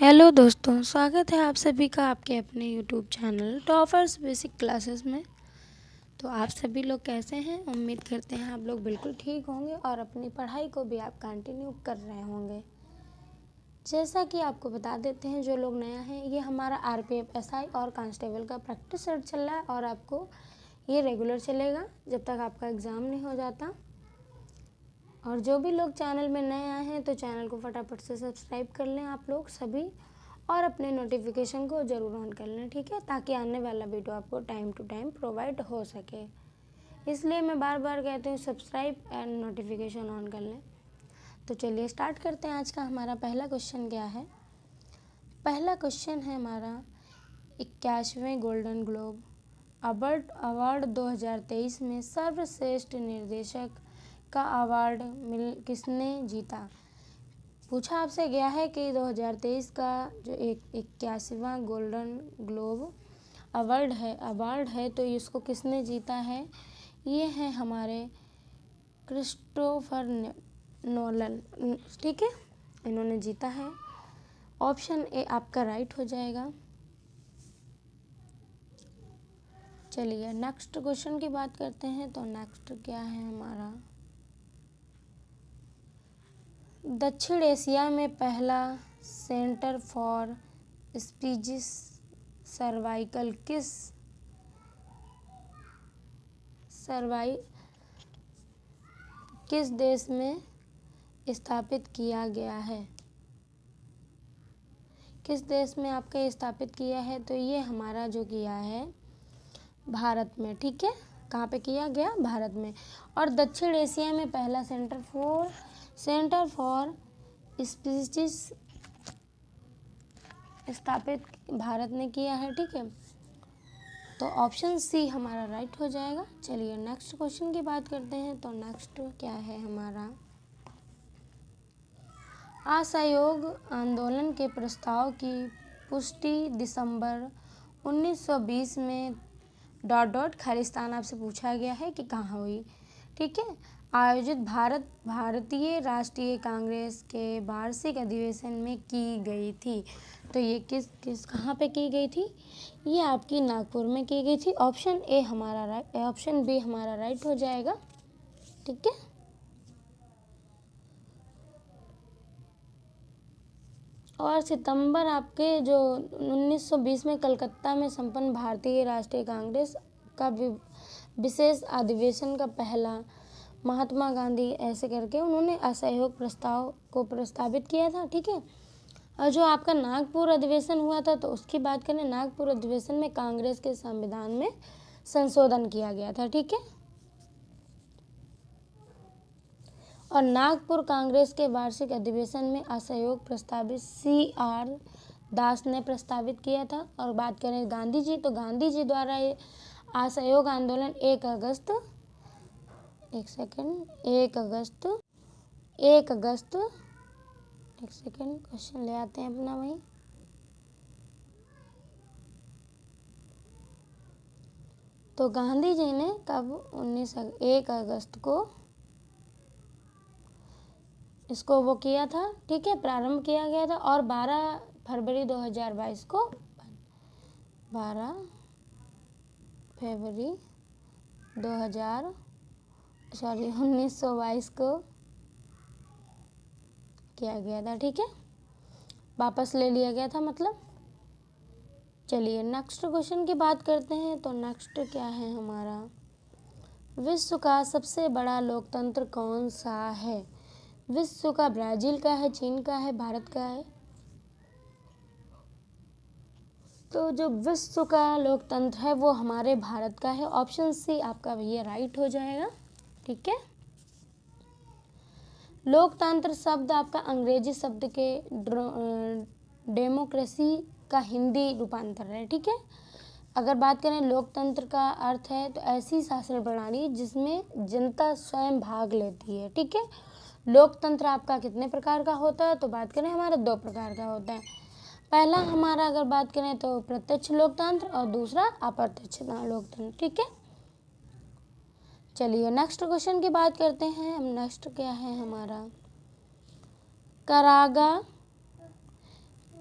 Hello दोस्तों, स्वागत है आप सभी का आपके अपने YouTube channel toppers basic classes में। तो आप सभी लोग कैसे हैं? उम्मीद करते हैं आप लोग बिल्कुल ठीक होंगे और अपनी पढ़ाई को भी आप कंटिन्यू कर रहे होंगे। जैसा कि आपको बता देते हैं, जो लोग नया हैं, ये हमारा आरपीएफ, एसआई और कांस्टेबल का प्रैक्टिस सेट चल रहा है और आपको ये रेगुलर चलेगा जब तक आपका एग्ज़ाम नहीं हो जाता। और जो भी लोग चैनल में नए आए हैं तो चैनल को फटाफट से सब्सक्राइब कर लें आप लोग सभी, और अपने नोटिफिकेशन को ज़रूर ऑन कर लें, ठीक है, ताकि आने वाला वीडियो आपको टाइम टू टाइम प्रोवाइड हो सके। इसलिए मैं बार बार कहती हूँ सब्सक्राइब एंड नोटिफिकेशन ऑन कर लें। तो चलिए स्टार्ट करते हैं। आज का हमारा पहला क्वेश्चन क्या है? पहला क्वेश्चन है हमारा 81वें गोल्डन ग्लोब अवार्ड 2023 में सर्वश्रेष्ठ निर्देशक का अवार्ड किसने जीता? पूछा आपसे गया है कि 2023 का जो 81वां गोल्डन ग्लोब अवार्ड है तो इसको किसने जीता है? ये है हमारे क्रिस्टोफर नोलन, ठीक है, इन्होंने जीता है। ऑप्शन ए आपका राइट हो जाएगा। चलिए नेक्स्ट क्वेश्चन की बात करते हैं। तो नेक्स्ट क्या है हमारा? दक्षिण एशिया में पहला सेंटर फॉर स्पीशीज सर्वाइकल किस देश में स्थापित किया गया है? किस देश में आपके स्थापित किया है? तो ये हमारा जो किया है भारत में, ठीक है। कहाँ पे किया गया? भारत में। और दक्षिण एशिया में पहला सेंटर फॉर स्पीशीज स्थापित भारत ने किया है, ठीक है। तो ऑप्शन सी हमारा राइट हो जाएगा। चलिए नेक्स्ट क्वेश्चन की बात करते हैं। तो नेक्स्ट क्या है हमारा? असहयोग आंदोलन के प्रस्ताव की पुष्टि दिसंबर 1920 में खालिस्तान आपसे पूछा गया है कि कहाँ हुई, ठीक है। आयोजित भारतीय राष्ट्रीय कांग्रेस के वार्षिक अधिवेशन में की गई थी। तो ये किस कहाँ पे की गई थी? ये आपकी नागपुर में की गई थी। ऑप्शन बी हमारा राइट हो जाएगा, ठीक है। और सितंबर आपके जो 1920 में कलकत्ता में संपन्न भारतीय राष्ट्रीय कांग्रेस का विशेष अधिवेशन का पहला महात्मा गांधी ऐसे करके उन्होंने असहयोग प्रस्ताव को प्रस्तावित किया था, ठीक है। और जो आपका नागपुर अधिवेशन हुआ था, तो उसकी बात करें, नागपुर अधिवेशन में कांग्रेस के संविधान में संशोधन किया गया था, ठीक है। और नागपुर कांग्रेस के वार्षिक अधिवेशन में असहयोग प्रस्तावित CR दास ने प्रस्तावित किया था। और बात करें गांधी जी, तो गांधी जी द्वारा ये असहयोग आंदोलन 1 अगस्त क्वेश्चन ले आते हैं अपना वहीं। तो गांधी जी ने कब 1 अगस्त को इसको वो किया था, ठीक है, प्रारंभ किया गया था। और 12 फरवरी 2022 को 1922 को किया गया था, ठीक है, वापस ले लिया गया था मतलब। चलिए नेक्स्ट क्वेश्चन की बात करते हैं। तो नेक्स्ट क्या है हमारा? विश्व का सबसे बड़ा लोकतंत्र कौन सा है? विश्व का ब्राज़ील का है, चीन का है, भारत का है? तो जो विश्व का लोकतंत्र है वो हमारे भारत का है। ऑप्शन सी आपका भैया राइट हो जाएगा, ठीक है। लोकतंत्र शब्द आपका अंग्रेजी शब्द के डेमोक्रेसी का हिंदी रूपांतर है, ठीक है। अगर बात करें लोकतंत्र का अर्थ है तो ऐसी शासन प्रणाली जिसमें जनता स्वयं भाग लेती है, ठीक है। लोकतंत्र आपका कितने प्रकार का होता है? तो बात करें हमारा 2 प्रकार का होता है। पहला हमारा अगर बात करें तो प्रत्यक्ष लोकतंत्र और दूसरा अप्रत्यक्ष लोकतंत्र, ठीक है। चलिए नेक्स्ट क्वेश्चन की बात करते हैं। हम नेक्स्ट क्या है हमारा? करागा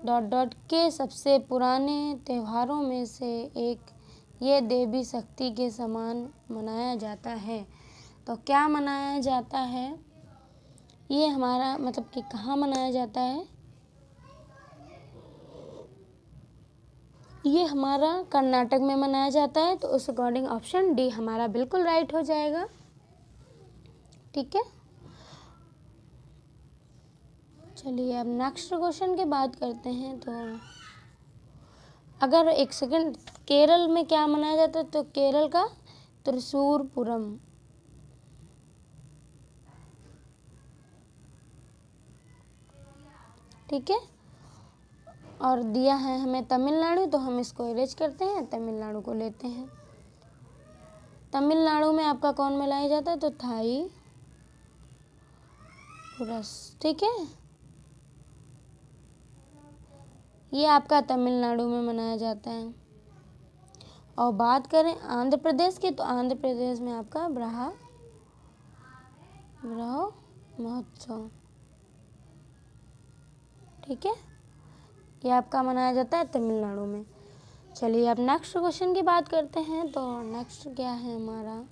डॉट डॉट के सबसे पुराने त्योहारों में से एक ये देवी शक्ति के समान मनाया जाता है। तो क्या मनाया जाता है? ये हमारा मतलब कि कहाँ मनाया जाता है? ये हमारा कर्नाटक में मनाया जाता है। तो उस अकॉर्डिंग ऑप्शन डी हमारा बिल्कुल राइट हो जाएगा। ठीक है, चलिए अब नेक्स्ट क्वेश्चन की बात करते हैं। तो अगर एक सेकंड, केरल में क्या मनाया जाता है? तो केरल का त्रिशूर पूरम। ठीक है, और दिया है हमें तमिलनाडु, तो हम इसको इरेज करते हैं, तमिलनाडु को लेते हैं। तमिलनाडु में आपका कौन मनाया जाता है? तो थाई पुरस। ठीक है, ये आपका तमिलनाडु में मनाया जाता है। और बात करें आंध्र प्रदेश की, तो आंध्र प्रदेश में आपका ब्रह्म महोत्सव। ठीक है, ये आपका मनाया जाता है तमिलनाडु में। चलिए अब नेक्स्ट क्वेश्चन की बात करते हैं। तो नेक्स्ट क्या है हमारा?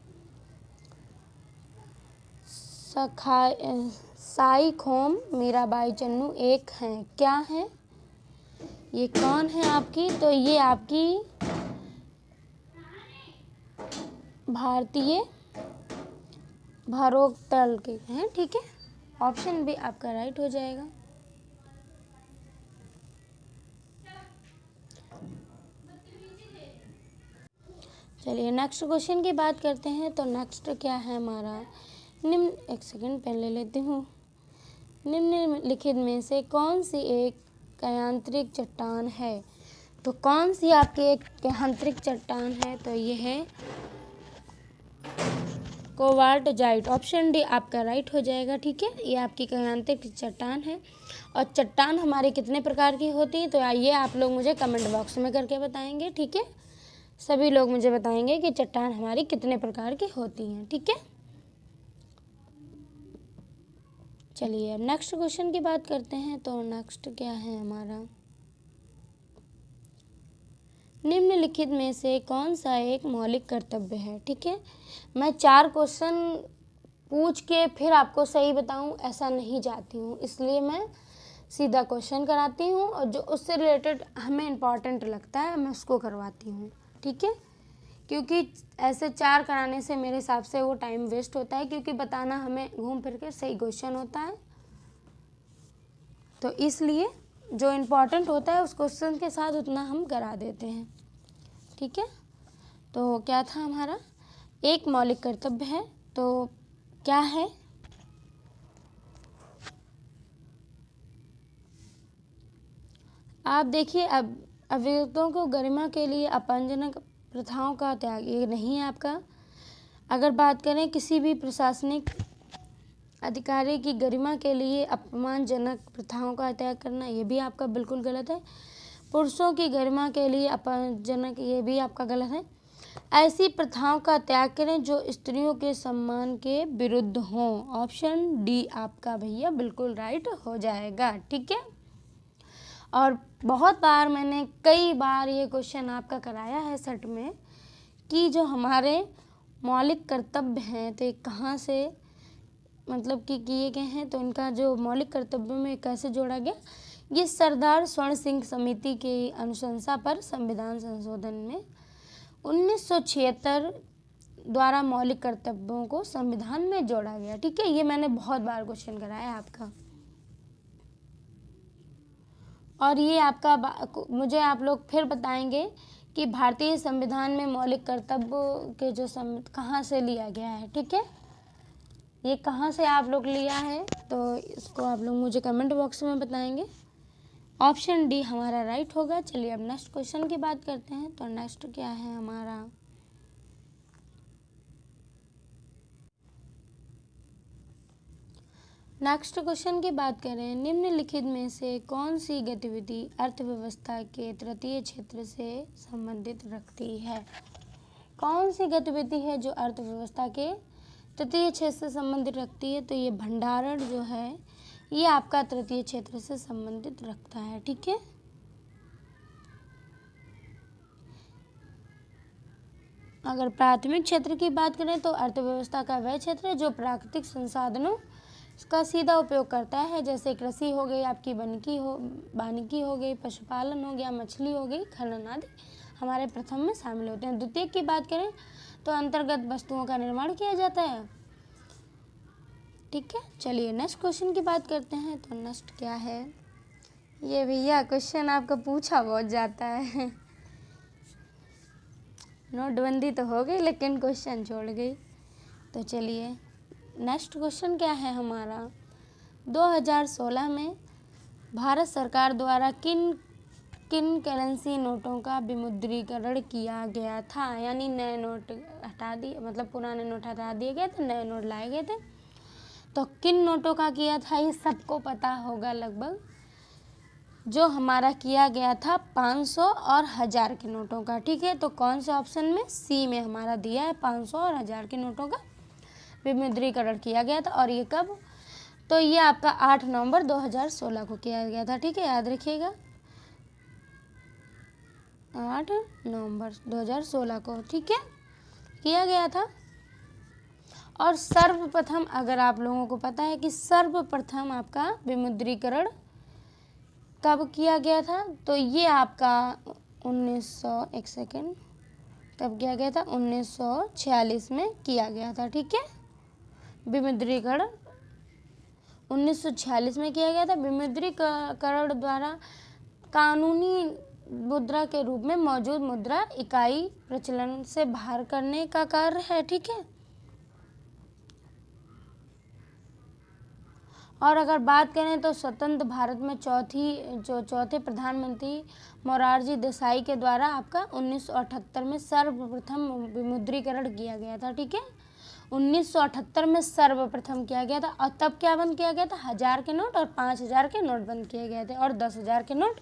साई खोम मीराबाई चन्नू एक हैं, क्या है? ये कौन है आपकी? तो ये आपकी भारतीय भारोत्तोलन के हैं। ठीक है, ऑप्शन भी आपका राइट हो जाएगा। चलिए नेक्स्ट क्वेश्चन की बात करते हैं। तो नेक्स्ट क्या है हमारा? एक सेकंड पेन ले लेती हूँ। निम्नलिखित में से कौन सी एक यांत्रिक चट्टान है? तो कौन सी आपकी एक यांत्रिक चट्टान है? तो ये है क्वार्टजाइट। ऑप्शन डी आपका राइट हो जाएगा। ठीक है, ये आपकी यांत्रिक चट्टान है। और चट्टान हमारी कितने प्रकार की होती है? तो ये आप लोग मुझे कमेंट बॉक्स में करके बताएंगे। ठीक है, सभी लोग मुझे बताएंगे कि चट्टान हमारी कितने प्रकार की होती हैं। ठीक है, चलिए अब नेक्स्ट क्वेश्चन की बात करते हैं। तो नेक्स्ट क्या है हमारा? निम्नलिखित में से कौन सा एक मौलिक कर्तव्य है? ठीक है, मैं 4 क्वेश्चन पूछ के फिर आपको सही बताऊं ऐसा नहीं चाहती हूं, इसलिए मैं सीधा क्वेश्चन कराती हूं और जो उससे रिलेटेड हमें इम्पॉर्टेंट लगता है मैं उसको करवाती हूँ। ठीक है, क्योंकि ऐसे 4 कराने से मेरे हिसाब से वो टाइम वेस्ट होता है, क्योंकि बताना हमें घूम फिर के सही क्वेश्चन होता है। तो इसलिए जो इम्पोर्टेंट होता है उस क्वेश्चन के साथ उतना हम करा देते हैं। ठीक है, तो क्या था हमारा? एक मौलिक कर्तव्य है, तो क्या है? आप देखिए, अब अभियुक्तों को गरिमा के लिए अपमानजनक प्रथाओं का त्याग, ये नहीं है आपका। अगर बात करें किसी भी प्रशासनिक अधिकारी की गरिमा के लिए अपमानजनक प्रथाओं का त्याग करना, ये भी आपका बिल्कुल गलत है। पुरुषों की गरिमा के लिए अपमानजनक, ये भी आपका गलत है। ऐसी प्रथाओं का त्याग करें जो स्त्रियों के सम्मान के विरुद्ध हों। ऑप्शन डी आपका भैया बिल्कुल राइट हो जाएगा। ठीक है, और बहुत बार मैंने कई बार ये क्वेश्चन आपका कराया है सेट में कि जो हमारे मौलिक कर्तव्य हैं तो ये कहाँ से मतलब कि किए गए हैं, तो इनका जो मौलिक कर्तव्यों में कैसे जोड़ा गया, ये सरदार स्वर्ण सिंह समिति की अनुशंसा पर संविधान संशोधन में 1976 द्वारा मौलिक कर्तव्यों को संविधान में जोड़ा गया। ठीक है, ये मैंने बहुत बार क्वेश्चन कराया है आपका। और ये आपका मुझे आप लोग फिर बताएंगे कि भारतीय संविधान में मौलिक कर्तव्यों के जो कहाँ से लिया गया है। ठीक है, ये कहाँ से आप लोग लिया है, तो इसको आप लोग मुझे कमेंट बॉक्स में बताएंगे। ऑप्शन डी हमारा राइट होगा। चलिए अब नेक्स्ट क्वेश्चन की बात करते हैं। तो नेक्स्ट क्या है हमारा? नेक्स्ट क्वेश्चन की बात करें, निम्नलिखित में से कौन सी गतिविधि अर्थव्यवस्था के तृतीय क्षेत्र से संबंधित रखती है? कौन सी गतिविधि है जो अर्थव्यवस्था के तृतीय क्षेत्र से संबंधित रखती है? तो ये भंडारण जो है ये आपका तृतीय क्षेत्र से संबंधित रखता है। ठीक है, अगर प्राथमिक क्षेत्र की बात करें तो अर्थव्यवस्था का वह क्षेत्र है जो प्राकृतिक संसाधनों का सीधा उपयोग करता है, जैसे कृषि हो गई, आपकी वानिकी हो गई, पशुपालन हो गया, मछली हो गई, खनन आदि हमारे प्रथम में शामिल होते हैं। द्वितीय की बात करें तो अंतर्गत वस्तुओं का निर्माण किया जाता है। ठीक है, चलिए नेक्स्ट क्वेश्चन की बात करते हैं। तो नेक्स्ट क्या है, ये भैया क्वेश्चन आपका पूछा बहुत जाता है। नोटबंदी तो हो गई लेकिन क्वेश्चन छोड़ गई। तो चलिए नेक्स्ट क्वेश्चन क्या है हमारा, 2016 में भारत सरकार द्वारा किन किन करेंसी नोटों का विमुद्रीकरण किया गया था, यानी नए नोट हटा दिए, मतलब पुराने नोट हटा दिए गए थे, नए नोट लाए गए थे। तो किन नोटों का किया था ये सबको पता होगा लगभग। जो हमारा किया गया था 500 और 1000 के नोटों का। ठीक है, तो कौन से ऑप्शन में, सी में हमारा दिया है 500 और 1000 के नोटों का विमुद्रीकरण किया गया था। और ये कब, तो ये आपका 8 नवंबर 2016 को किया गया था। ठीक है, याद रखिएगा 8 नवंबर 2016 को, ठीक है, किया गया था। और सर्वप्रथम, अगर आप लोगों को पता है कि सर्वप्रथम आपका विमुद्रीकरण कब किया गया था, तो ये आपका 1900 एक सेकेंड कब किया गया था, 1946 में किया गया था। ठीक है, विमुद्रीकरण 1946 में किया गया था। विमुद्रीकरण द्वारा कानूनी मुद्रा के रूप में मौजूद मुद्रा इकाई प्रचलन से बाहर करने का कार्य है। ठीक है, और अगर बात करें तो स्वतंत्र भारत में चौथे प्रधानमंत्री मोरारजी देसाई के द्वारा आपका 1978 में सर्वप्रथम विमुद्रीकरण किया गया था। ठीक है, 1978 में सर्वप्रथम किया गया था। और तब क्या बंद किया गया था, 1000 के नोट और 5000 के नोट बंद किए गए थे, और 10,000 के नोट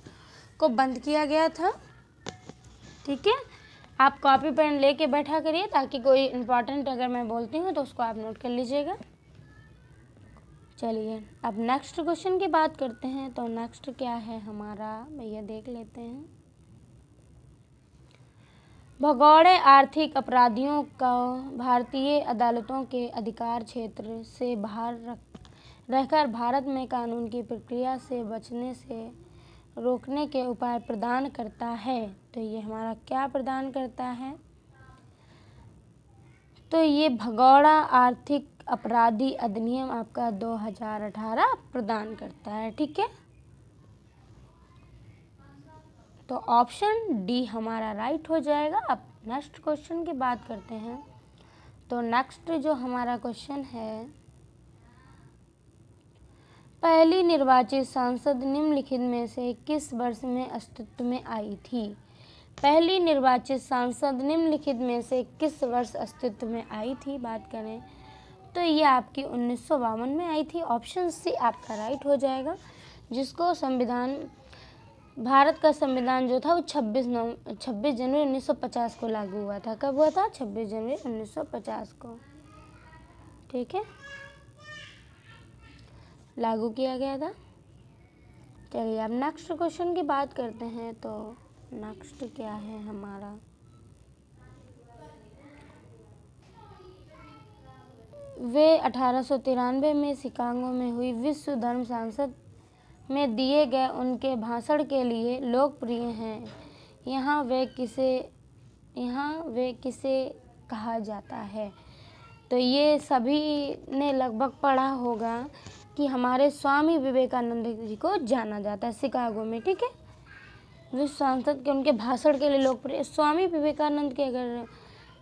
को बंद किया गया था। ठीक है, आप कॉपी पेन लेके बैठा करिए ताकि कोई इम्पोर्टेंट अगर मैं बोलती हूँ तो उसको आप नोट कर लीजिएगा। चलिए अब नेक्स्ट क्वेश्चन की बात करते हैं। तो नेक्स्ट क्या है हमारा, भैया देख लेते हैं। भगोड़े आर्थिक अपराधियों को भारतीय अदालतों के अधिकार क्षेत्र से बाहर रहकर भारत में कानून की प्रक्रिया से बचने से रोकने के उपाय प्रदान करता है। तो ये हमारा क्या प्रदान करता है, तो ये भगोड़ा आर्थिक अपराधी अधिनियम आपका 2018 प्रदान करता है। ठीक है, तो ऑप्शन डी हमारा राइट हो जाएगा। अब नेक्स्ट क्वेश्चन की बात करते हैं। तो नेक्स्ट जो हमारा क्वेश्चन है, पहली निर्वाचित सांसद निम्नलिखित में से किस वर्ष में अस्तित्व में आई थी। पहली निर्वाचित सांसद निम्नलिखित में से किस वर्ष अस्तित्व में आई थी बात करें तो ये आपकी 1952 में आई थी। ऑप्शन सी आपका राइट हो जाएगा, जिसको संविधान, भारत का संविधान जो था वो 26 जनवरी 1950 को लागू हुआ था। कब हुआ था, 26 जनवरी 1950 को। ठीक है, लागू किया गया था। चलिए अब नेक्स्ट क्वेश्चन की बात करते हैं। तो नेक्स्ट क्या है हमारा, वे 1893 में शिकागो में हुई विश्व धर्म संसद में दिए गए उनके भाषण के लिए लोकप्रिय हैं। यहाँ वे किसे कहा जाता है। तो ये सभी ने लगभग पढ़ा होगा कि हमारे स्वामी विवेकानंद जी को जाना जाता है शिकागो में। ठीक है, विश्व सांसद के उनके भाषण के लिए लोकप्रिय स्वामी विवेकानंद के अगर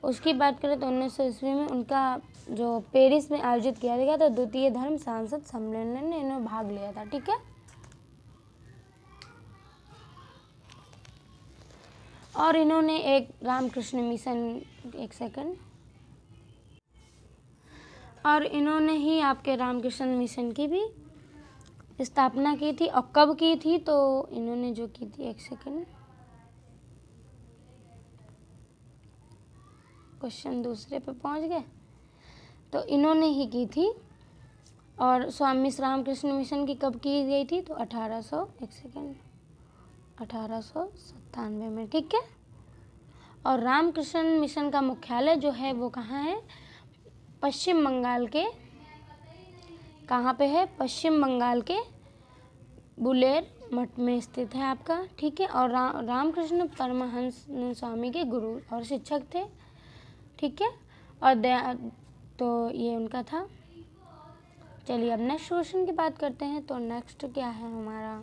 उसकी बात करें तो 1900 ईस्वी में उनका जो पेरिस में आयोजित किया गया था द्वितीय धर्म सांसद सम्मेलन में इन्होंने भाग लिया था। ठीक है, और इन्होंने एक रामकृष्ण मिशन, एक सेकंड, और इन्होंने ही आपके रामकृष्ण मिशन की भी स्थापना की थी। और कब की थी, तो इन्होंने जो की थी, एक सेकंड, क्वेश्चन दूसरे पे पहुंच गए, तो इन्होंने ही की थी। और स्वामी रामकृष्ण मिशन की कब की गई थी, तो 1897 में। ठीक है, और रामकृष्ण मिशन का मुख्यालय जो है वो कहाँ है? पश्चिम बंगाल के, कहाँ पे है? पश्चिम बंगाल के बुलेर मठ में स्थित है आपका, ठीक है। और रामकृष्ण परमहंस स्वामी के गुरु और शिक्षक थे, ठीक है। और तो ये उनका था। चलिए अब नेक्स्ट क्वेश्चन की बात करते हैं। तो नेक्स्ट क्या है हमारा?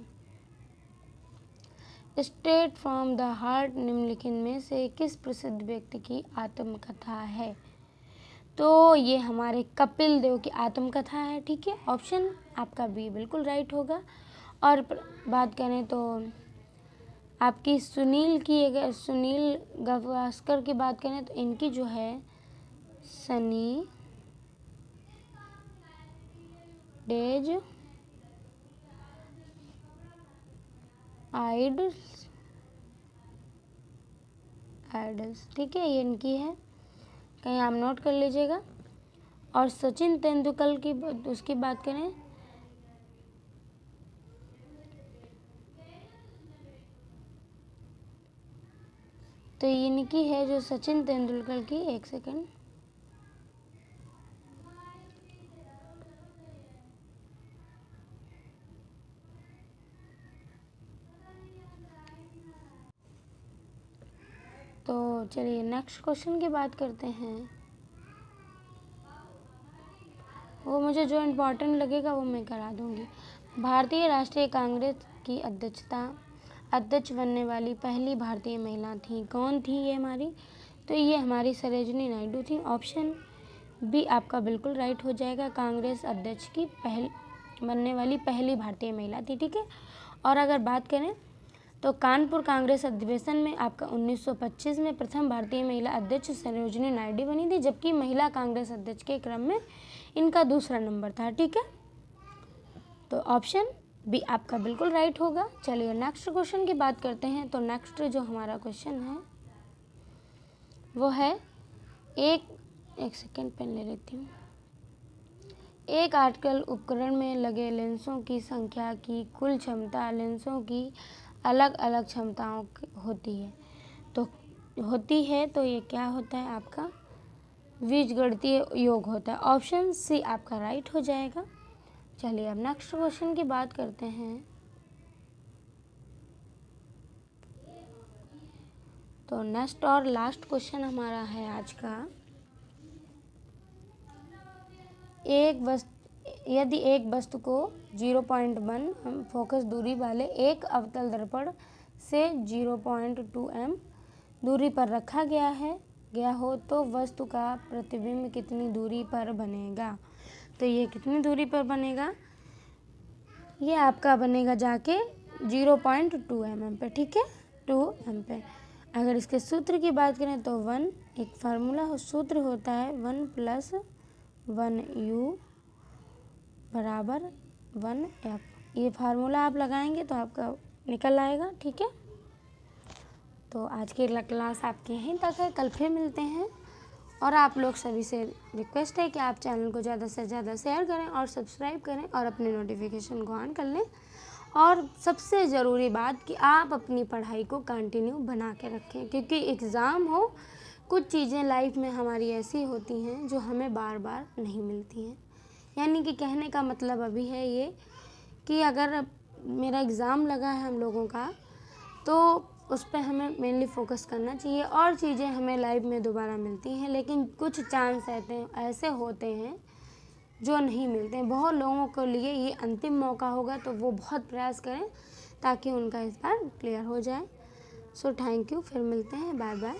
स्ट्रेट फ्रॉम द हार्ट निम्नलिखित में से किस प्रसिद्ध व्यक्ति की आत्मकथा है? तो ये हमारे कपिल देव की आत्मकथा है, ठीक है। ऑप्शन आपका बी बिल्कुल राइट होगा। और बात करें तो आपकी सुनील की, अगर सुनील गावस्कर की बात करें तो इनकी जो है सनी डेज आइडल्स, ठीक है, ये इनकी है, कहीं आप नोट कर लीजिएगा। और सचिन तेंदुलकर की उसकी बात करें तो ये इनकी है, जो सचिन तेंदुलकर की, एक सेकंड, तो चलिए नेक्स्ट क्वेश्चन की बात करते हैं। वो मुझे जो इम्पोर्टेंट लगेगा वो मैं करा दूंगी। भारतीय राष्ट्रीय कांग्रेस की अध्यक्ष बनने वाली पहली भारतीय महिला थी, कौन थी ये हमारी? तो ये हमारी सरोजिनी नायडू थी। ऑप्शन बी आपका बिल्कुल राइट हो जाएगा, कांग्रेस अध्यक्ष की बनने वाली पहली भारतीय महिला थी, ठीक है। और अगर बात करें तो कानपुर कांग्रेस अधिवेशन में आपका 1925 में प्रथम भारतीय महिला अध्यक्ष सरोजिनी नायडू बनी थी, जबकि महिला कांग्रेस अध्यक्ष के क्रम में इनका दूसरा नंबर था, ठीक है। तो ऑप्शन बी आपका बिल्कुल राइट होगा। चलिए नेक्स्ट क्वेश्चन की बात करते हैं। तो नेक्स्ट जो हमारा क्वेश्चन है वो है एक सेकेंड पेन ले लेती हूँ। एक ऑप्टिकल उपकरण में लगे लेंसों की संख्या की कुल क्षमता लेंसों की अलग अलग क्षमताओं होती है, तो ये क्या होता है आपका? बीजगणितीय योग होता है। ऑप्शन सी आपका राइट हो जाएगा। चलिए अब नेक्स्ट क्वेश्चन की बात करते हैं। तो नेक्स्ट और लास्ट क्वेश्चन हमारा है आज का, यदि एक वस्तु को 0.1 फोकस दूरी वाले एक अवतल दर्पण से 0.2 m दूरी पर रखा गया हो तो वस्तु का प्रतिबिंब कितनी दूरी पर बनेगा? तो ये कितनी दूरी पर बनेगा? ये आपका बनेगा जाके 0.2 mm पे, ठीक है, 2 m पे। अगर इसके सूत्र की बात करें तो एक फार्मूला सूत्र होता है 1 + 1u बराबर 1f। ये फार्मूला आप लगाएंगे तो आपका निकल आएगा, ठीक है। तो आज की क्लास आपकी यहीं तक है, कल फिर मिलते हैं। और आप लोग सभी से रिक्वेस्ट है कि आप चैनल को ज़्यादा से ज़्यादा शेयर करें और सब्सक्राइब करें और अपने नोटिफिकेशन को ऑन कर लें। और सबसे ज़रूरी बात कि आप अपनी पढ़ाई को कंटिन्यू बना के रखें, क्योंकि एग्ज़ाम हो, कुछ चीज़ें लाइफ में हमारी ऐसी होती हैं जो हमें बार बार नहीं मिलती हैं। यानी कि कहने का मतलब अभी है ये कि अगर मेरा एग्ज़ाम लगा है हम लोगों का, तो उस पर हमें मेनली फोकस करना चाहिए। और चीज़ें हमें लाइफ में दोबारा मिलती हैं, लेकिन कुछ चांस ऐसे होते हैं जो नहीं मिलते हैं। बहुत लोगों के लिए ये अंतिम मौका होगा, तो वो बहुत प्रयास करें ताकि उनका इस बार क्लियर हो जाए। सो थैंक यू, फिर मिलते हैं, बाय बाय।